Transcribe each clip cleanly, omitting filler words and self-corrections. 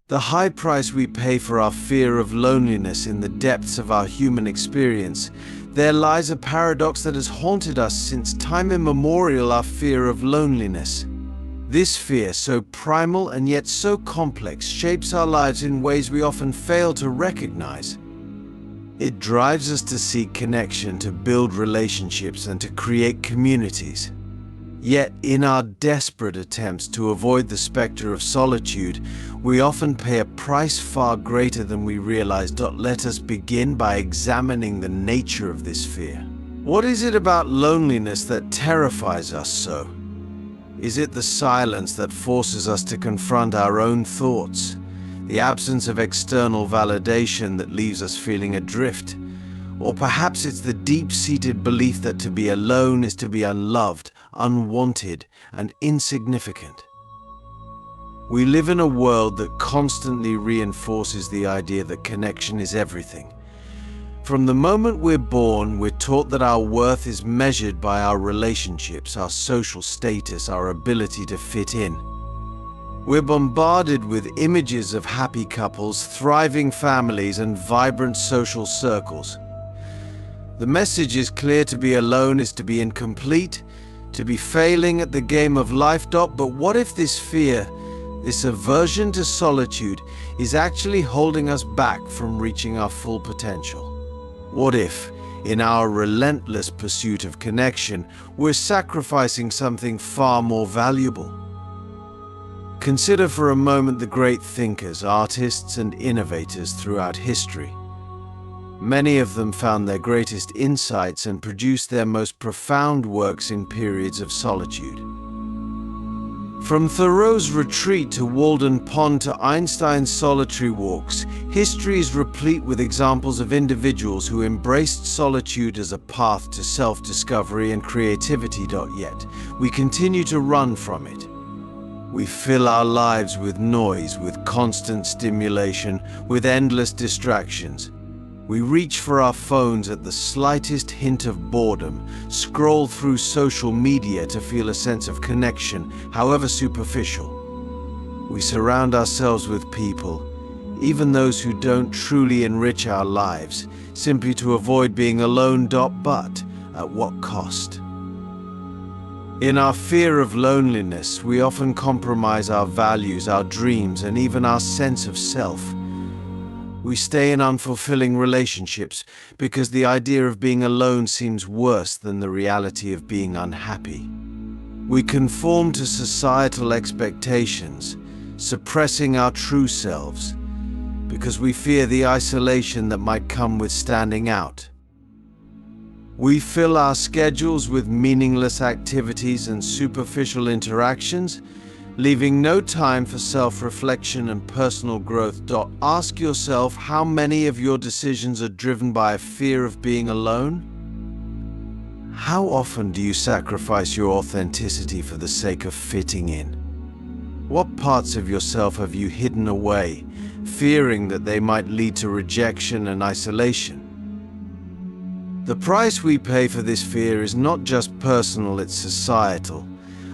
The high price we pay for our fear of loneliness in the depths of our human experience, there lies a paradox that has haunted us since time immemorial: our fear of loneliness. This fear, so primal and yet so complex, shapes our lives in ways we often fail to recognize. It drives us to seek connection, to build relationships, and to create communities. Yet, in our desperate attempts to avoid the specter of solitude, we often pay a price far greater than we realize. Let us begin by examining the nature of this fear. What is it about loneliness that terrifies us so? Is it the silence that forces us to confront our own thoughts? The absence of external validation that leaves us feeling adrift? Or perhaps it's the deep-seated belief that to be alone is to be unloved, unwanted, and insignificant. We live in a world that constantly reinforces the idea that connection is everything. From the moment we're born, we're taught that our worth is measured by our relationships, our social status, our ability to fit in. We're bombarded with images of happy couples, thriving families, and vibrant social circles. The message is clear: to be alone is to be incomplete, to be failing at the game of life. But what if this fear, this aversion to solitude, is actually holding us back from reaching our full potential? What if, in our relentless pursuit of connection, we're sacrificing something far more valuable? Consider for a moment the great thinkers, artists, and innovators throughout history. Many of them found their greatest insights and produced their most profound works in periods of solitude. From Thoreau's retreat to Walden Pond to Einstein's solitary walks, history is replete with examples of individuals who embraced solitude as a path to self-discovery and creativity. Yet, we continue to run from it. We fill our lives with noise, with constant stimulation, with endless distractions. We reach for our phones at the slightest hint of boredom, scroll through social media to feel a sense of connection, however superficial. We surround ourselves with people, even those who don't truly enrich our lives, simply to avoid being alone. But at what cost? In our fear of loneliness, we often compromise our values, our dreams, and even our sense of self. We stay in unfulfilling relationships because the idea of being alone seems worse than the reality of being unhappy. We conform to societal expectations, suppressing our true selves, because we fear the isolation that might come with standing out. We fill our schedules with meaningless activities and superficial interactions, leaving no time for self-reflection and personal growth. Ask yourself how many of your decisions are driven by a fear of being alone? How often do you sacrifice your authenticity for the sake of fitting in? What parts of yourself have you hidden away, fearing that they might lead to rejection and isolation? The price we pay for this fear is not just personal, it's societal.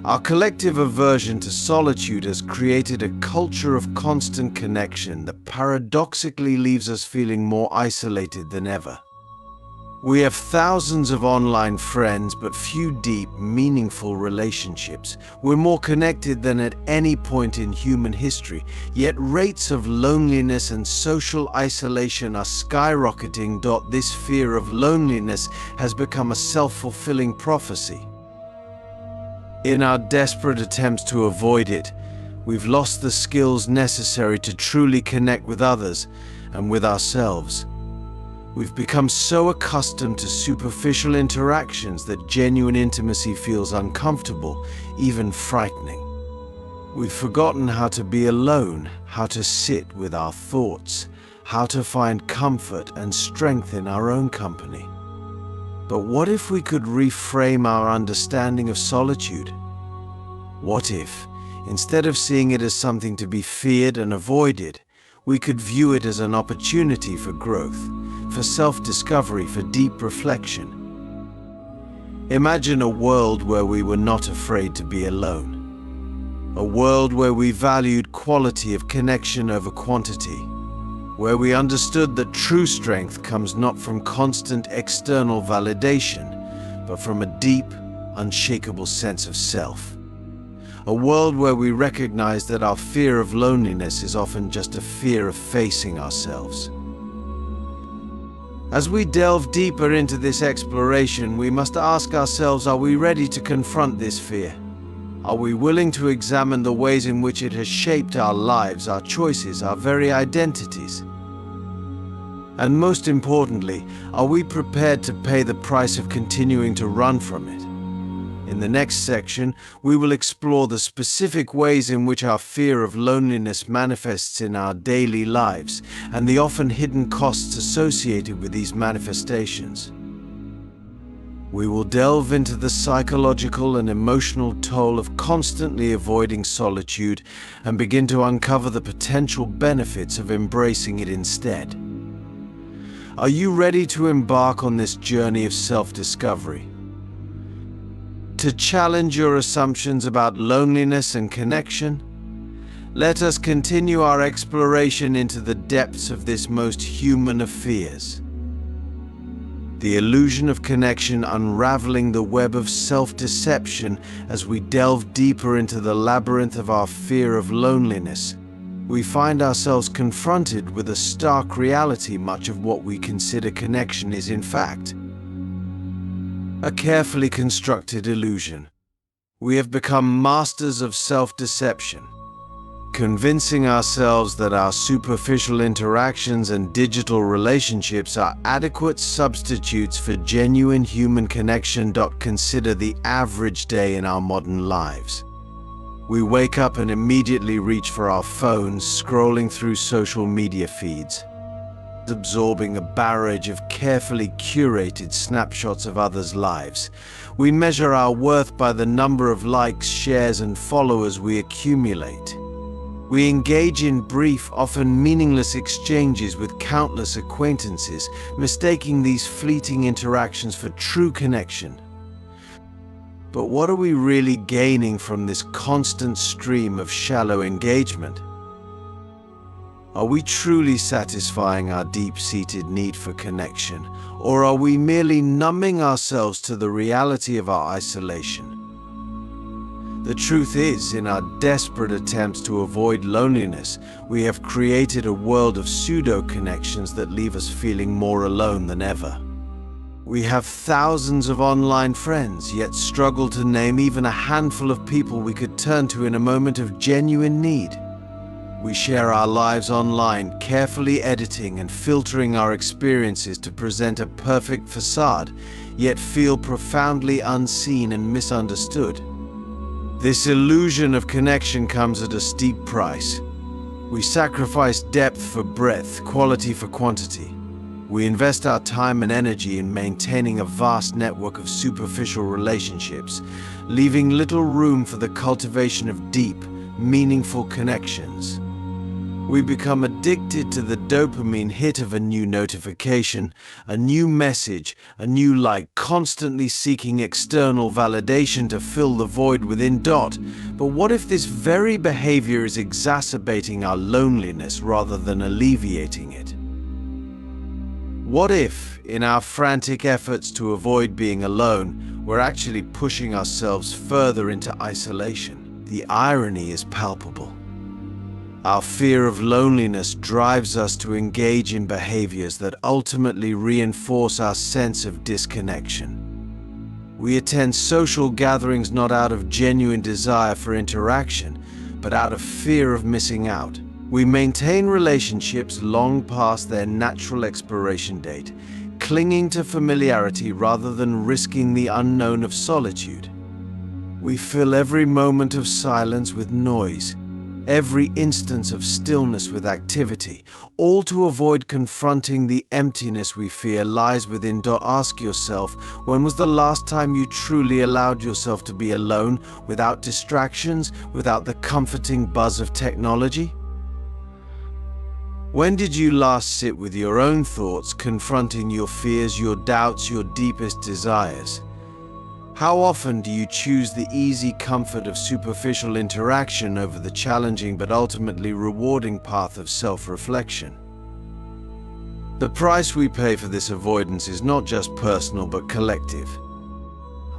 Our collective aversion to solitude has created a culture of constant connection that paradoxically leaves us feeling more isolated than ever. We have thousands of online friends, but few deep, meaningful relationships. We're more connected than at any point in human history, yet rates of loneliness and social isolation are skyrocketing. This fear of loneliness has become a self-fulfilling prophecy. In our desperate attempts to avoid it, we've lost the skills necessary to truly connect with others and with ourselves. We've become so accustomed to superficial interactions that genuine intimacy feels uncomfortable, even frightening. We've forgotten how to be alone, how to sit with our thoughts, how to find comfort and strength in our own company. But what if we could reframe our understanding of solitude? What if, instead of seeing it as something to be feared and avoided, we could view it as an opportunity for growth, for self-discovery, for deep reflection? Imagine a world where we were not afraid to be alone. A world where we valued quality of connection over quantity, where we understood that true strength comes not from constant external validation, but from a deep, unshakable sense of self. A world where we recognize that our fear of loneliness is often just a fear of facing ourselves. As we delve deeper into this exploration, we must ask ourselves, are we ready to confront this fear? Are we willing to examine the ways in which it has shaped our lives, our choices, our very identities? And most importantly, are we prepared to pay the price of continuing to run from it? In the next section, we will explore the specific ways in which our fear of loneliness manifests in our daily lives and the often hidden costs associated with these manifestations. We will delve into the psychological and emotional toll of constantly avoiding solitude and begin to uncover the potential benefits of embracing it instead. Are you ready to embark on this journey of self-discovery? To challenge your assumptions about loneliness and connection? Let us continue our exploration into the depths of this most human of fears. The illusion of connection, unraveling the web of self-deception as we delve deeper into the labyrinth of our fear of loneliness. We find ourselves confronted with a stark reality. Much of what we consider connection is, in fact, a carefully constructed illusion. We have become masters of self-deception, convincing ourselves that our superficial interactions and digital relationships are adequate substitutes for genuine human connection. Consider the average day in our modern lives. We wake up and immediately reach for our phones, scrolling through social media feeds, absorbing a barrage of carefully curated snapshots of others' lives. We measure our worth by the number of likes, shares, and followers we accumulate. We engage in brief, often meaningless exchanges with countless acquaintances, mistaking these fleeting interactions for true connection. But what are we really gaining from this constant stream of shallow engagement? Are we truly satisfying our deep-seated need for connection, or are we merely numbing ourselves to the reality of our isolation? The truth is, in our desperate attempts to avoid loneliness, we have created a world of pseudo-connections that leave us feeling more alone than ever. We have thousands of online friends, yet struggle to name even a handful of people we could turn to in a moment of genuine need. We share our lives online, carefully editing and filtering our experiences to present a perfect facade, yet feel profoundly unseen and misunderstood. This illusion of connection comes at a steep price. We sacrifice depth for breadth, quality for quantity. We invest our time and energy in maintaining a vast network of superficial relationships, leaving little room for the cultivation of deep, meaningful connections. We become addicted to the dopamine hit of a new notification, a new message, a new like, constantly seeking external validation to fill the void within. But what if this very behavior is exacerbating our loneliness rather than alleviating it? What if, in our frantic efforts to avoid being alone, we're actually pushing ourselves further into isolation? The irony is palpable. Our fear of loneliness drives us to engage in behaviors that ultimately reinforce our sense of disconnection. We attend social gatherings not out of genuine desire for interaction, but out of fear of missing out. We maintain relationships long past their natural expiration date, clinging to familiarity rather than risking the unknown of solitude. We fill every moment of silence with noise, every instance of stillness with activity, all to avoid confronting the emptiness we fear lies within. Ask yourself, when was the last time you truly allowed yourself to be alone, without distractions, without the comforting buzz of technology? When did you last sit with your own thoughts, confronting your fears, your doubts, your deepest desires? How often do you choose the easy comfort of superficial interaction over the challenging but ultimately rewarding path of self-reflection? The price we pay for this avoidance is not just personal but collective.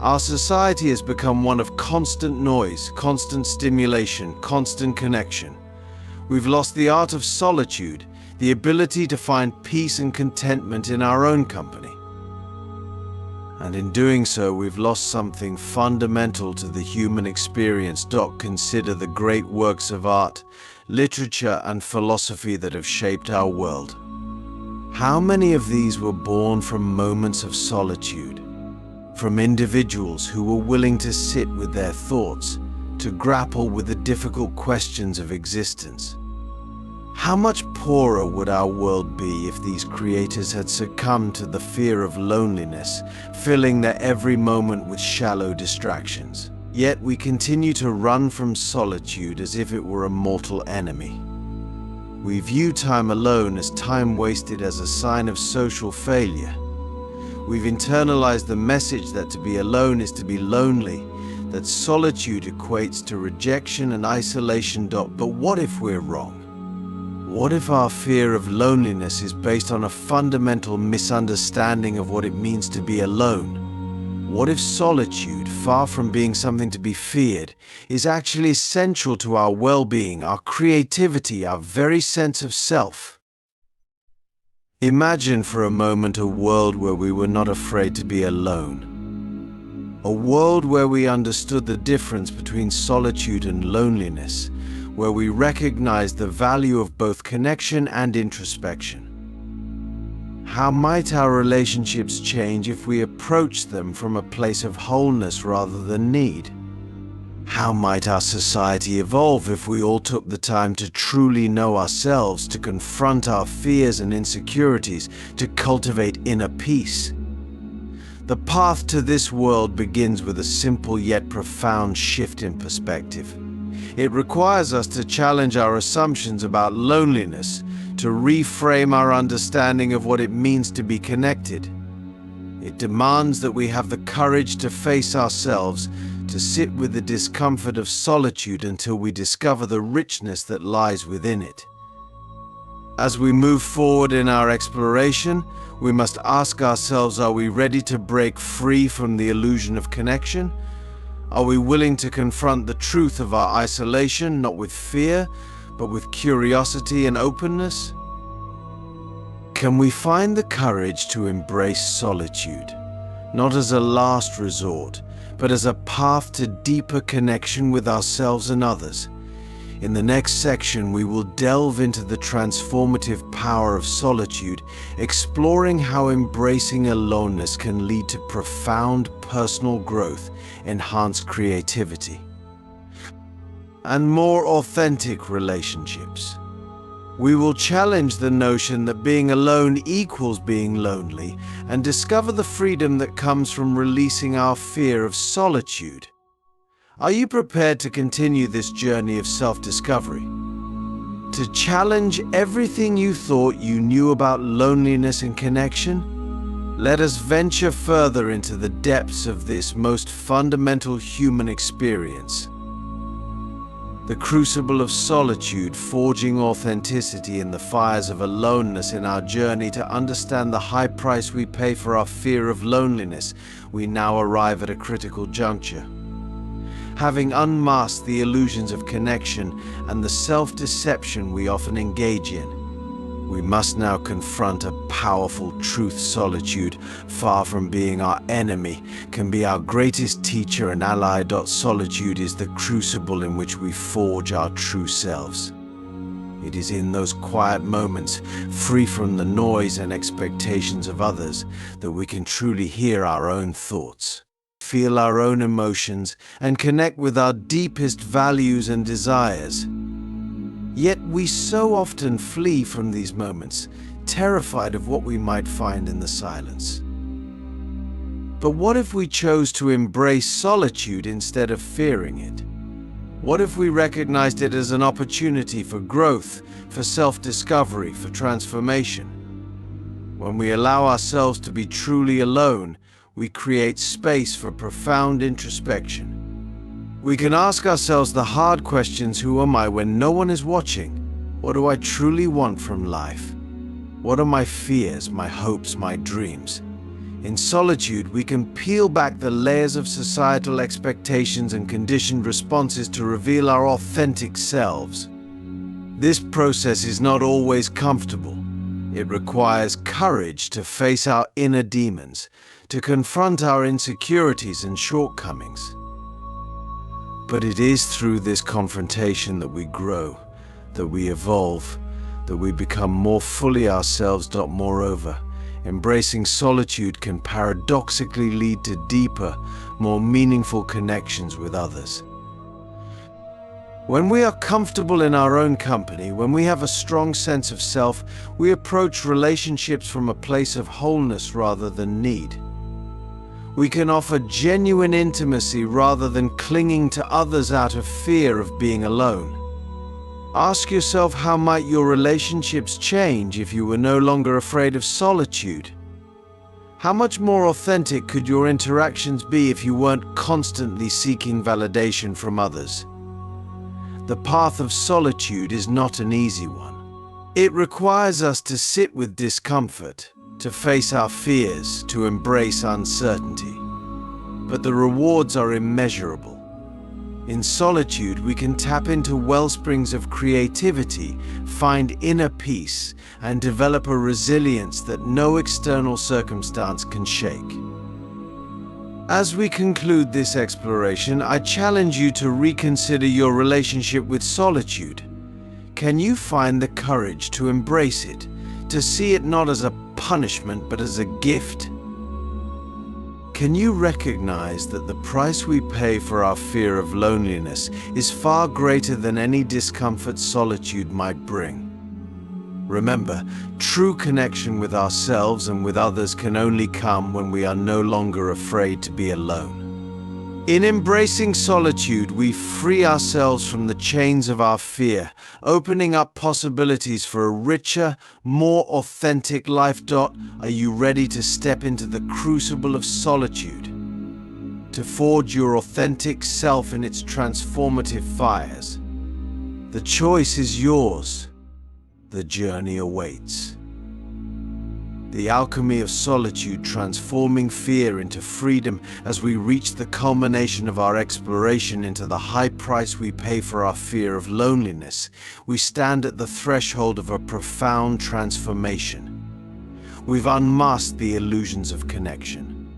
Our society has become one of constant noise, constant stimulation, constant connection. We've lost the art of solitude, the ability to find peace and contentment in our own company. And in doing so, we've lost something fundamental to the human experience. Consider the great works of art, literature, and philosophy that have shaped our world. How many of these were born from moments of solitude? From individuals who were willing to sit with their thoughts, to grapple with the difficult questions of existence. How much poorer would our world be if these creators had succumbed to the fear of loneliness, filling their every moment with shallow distractions? Yet we continue to run from solitude as if it were a mortal enemy. We view time alone as time wasted, as a sign of social failure. We've internalized the message that to be alone is to be lonely, that solitude equates to rejection and isolation. But what if we're wrong? What if our fear of loneliness is based on a fundamental misunderstanding of what it means to be alone? What if solitude, far from being something to be feared, is actually essential to our well-being, our creativity, our very sense of self? Imagine for a moment a world where we were not afraid to be alone. A world where we understood the difference between solitude and loneliness, where we recognized the value of both connection and introspection. How might our relationships change if we approached them from a place of wholeness rather than need? How might our society evolve if we all took the time to truly know ourselves, to confront our fears and insecurities, to cultivate inner peace? The path to this world begins with a simple yet profound shift in perspective. It requires us to challenge our assumptions about loneliness, to reframe our understanding of what it means to be connected. It demands that we have the courage to face ourselves, to sit with the discomfort of solitude until we discover the richness that lies within it. As we move forward in our exploration, we must ask ourselves, are we ready to break free from the illusion of connection? Are we willing to confront the truth of our isolation, not with fear, but with curiosity and openness? Can we find the courage to embrace solitude, not as a last resort, but as a path to deeper connection with ourselves and others? In the next section, we will delve into the transformative power of solitude, exploring how embracing aloneness can lead to profound personal growth, enhanced creativity, and more authentic relationships. We will challenge the notion that being alone equals being lonely and discover the freedom that comes from releasing our fear of solitude. Are you prepared to continue this journey of self-discovery? To challenge everything you thought you knew about loneliness and connection? Let us venture further into the depths of this most fundamental human experience. The crucible of solitude, forging authenticity in the fires of aloneness. In our journey to understand the high price we pay for our fear of loneliness, we now arrive at a critical juncture. Having unmasked the illusions of connection and the self-deception we often engage in, we must now confront a powerful truth. Solitude, far from being our enemy, can be our greatest teacher and ally. Solitude is the crucible in which we forge our true selves. It is in those quiet moments, free from the noise and expectations of others, that we can truly hear our own thoughts, feel our own emotions, and connect with our deepest values and desires. Yet we so often flee from these moments, terrified of what we might find in the silence. But what if we chose to embrace solitude instead of fearing it? What if we recognized it as an opportunity for growth, for self-discovery, for transformation? When we allow ourselves to be truly alone, we create space for profound introspection. We can ask ourselves the hard questions: who am I when no one is watching? What do I truly want from life? What are my fears, my hopes, my dreams? In solitude, we can peel back the layers of societal expectations and conditioned responses to reveal our authentic selves. This process is not always comfortable. It requires courage to face our inner demons, to confront our insecurities and shortcomings. But it is through this confrontation that we grow, that we evolve, that we become more fully ourselves. Moreover, embracing solitude can paradoxically lead to deeper, more meaningful connections with others. When we are comfortable in our own company, when we have a strong sense of self, we approach relationships from a place of wholeness rather than need. We can offer genuine intimacy rather than clinging to others out of fear of being alone. Ask yourself, how might your relationships change if you were no longer afraid of solitude? How much more authentic could your interactions be if you weren't constantly seeking validation from others? The path of solitude is not an easy one. It requires us to sit with discomfort, to face our fears, to embrace uncertainty. But the rewards are immeasurable. In solitude, we can tap into wellsprings of creativity, find inner peace, and develop a resilience that no external circumstance can shake. As we conclude this exploration, I challenge you to reconsider your relationship with solitude. Can you find the courage to embrace it, to see it not as a punishment but as a gift? Can you recognize that the price we pay for our fear of loneliness is far greater than any discomfort solitude might bring? Remember, true connection with ourselves and with others can only come when we are no longer afraid to be alone. In embracing solitude, we free ourselves from the chains of our fear, opening up possibilities for a richer, more authentic life. Are you ready to step into the crucible of solitude, to forge your authentic self in its transformative fires? The choice is yours. The journey awaits. The alchemy of solitude, transforming fear into freedom. As we reach the culmination of our exploration into the high price we pay for our fear of loneliness, we stand at the threshold of a profound transformation. We've unmasked the illusions of connection,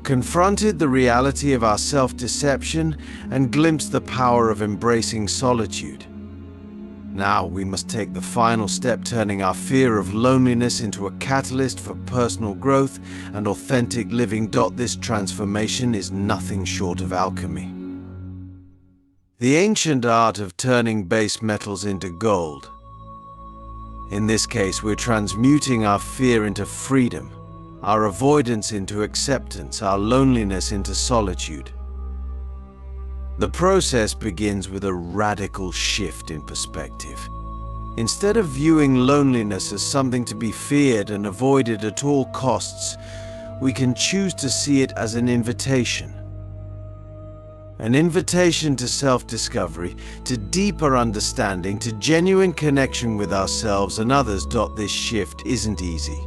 confronted the reality of our self-deception, and glimpsed the power of embracing solitude. Now we must take the final step, turning our fear of loneliness into a catalyst for personal growth and authentic living. This transformation is nothing short of alchemy. The ancient art of turning base metals into gold. In this case, we're transmuting our fear into freedom, our avoidance into acceptance, our loneliness into solitude. The process begins with a radical shift in perspective. Instead of viewing loneliness as something to be feared and avoided at all costs, we can choose to see it as an invitation. An invitation to self-discovery, to deeper understanding, to genuine connection with ourselves and others. This shift isn't easy.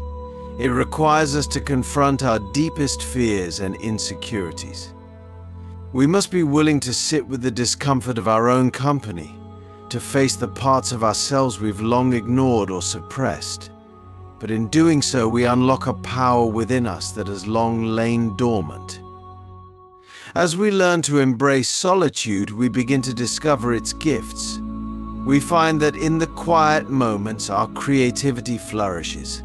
It requires us to confront our deepest fears and insecurities. We must be willing to sit with the discomfort of our own company, to face the parts of ourselves we've long ignored or suppressed. But in doing so, we unlock a power within us that has long lain dormant. As we learn to embrace solitude, we begin to discover its gifts. We find that in the quiet moments, our creativity flourishes.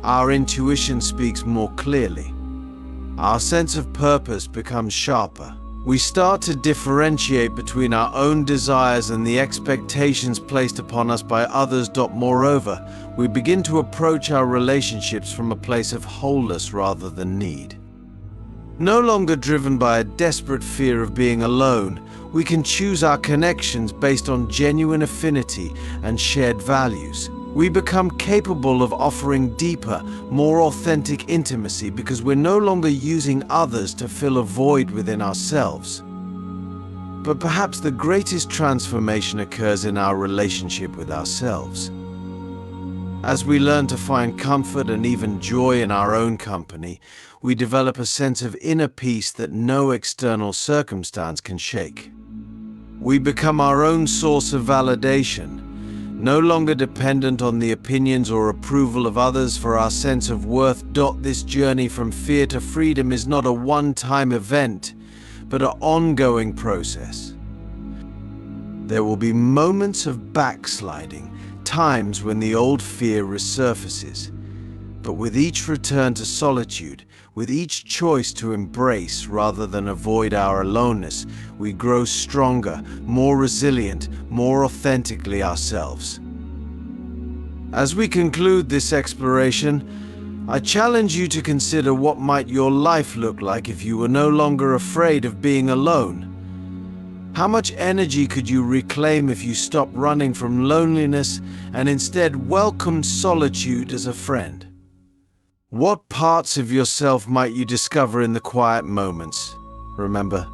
Our intuition speaks more clearly. Our sense of purpose becomes sharper. We start to differentiate between our own desires and the expectations placed upon us by others. Moreover, we begin to approach our relationships from a place of wholeness rather than need. No longer driven by a desperate fear of being alone, we can choose our connections based on genuine affinity and shared values. We become capable of offering deeper, more authentic intimacy because we're no longer using others to fill a void within ourselves. But perhaps the greatest transformation occurs in our relationship with ourselves. As we learn to find comfort and even joy in our own company, we develop a sense of inner peace that no external circumstance can shake. We become our own source of validation, no longer dependent on the opinions or approval of others for our sense of worth. This journey from fear to freedom is not a one-time event, but an ongoing process. There will be moments of backsliding, times when the old fear resurfaces. But with each return to solitude, with each choice to embrace rather than avoid our aloneness, we grow stronger, more resilient, more authentically ourselves. As we conclude this exploration, I challenge you to consider what might your life look like if you were no longer afraid of being alone. How much energy could you reclaim if you stopped running from loneliness and instead welcomed solitude as a friend? What parts of yourself might you discover in the quiet moments? Remember,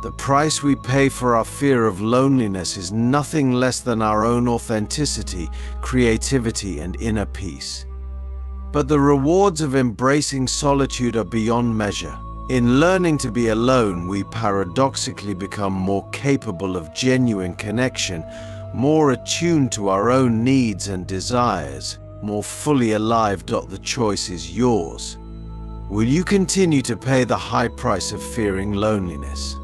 the price we pay for our fear of loneliness is nothing less than our own authenticity, creativity, and inner peace. But the rewards of embracing solitude are beyond measure. In learning to be alone, we paradoxically become more capable of genuine connection, more attuned to our own needs and desires, more fully alive. The choice is yours. Will you continue to pay the high price of fearing loneliness?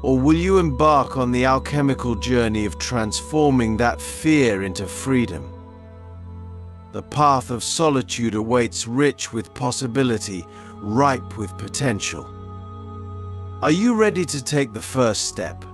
Or will you embark on the alchemical journey of transforming that fear into freedom? The path of solitude awaits, rich with possibility, ripe with potential. Are you ready to take the first step?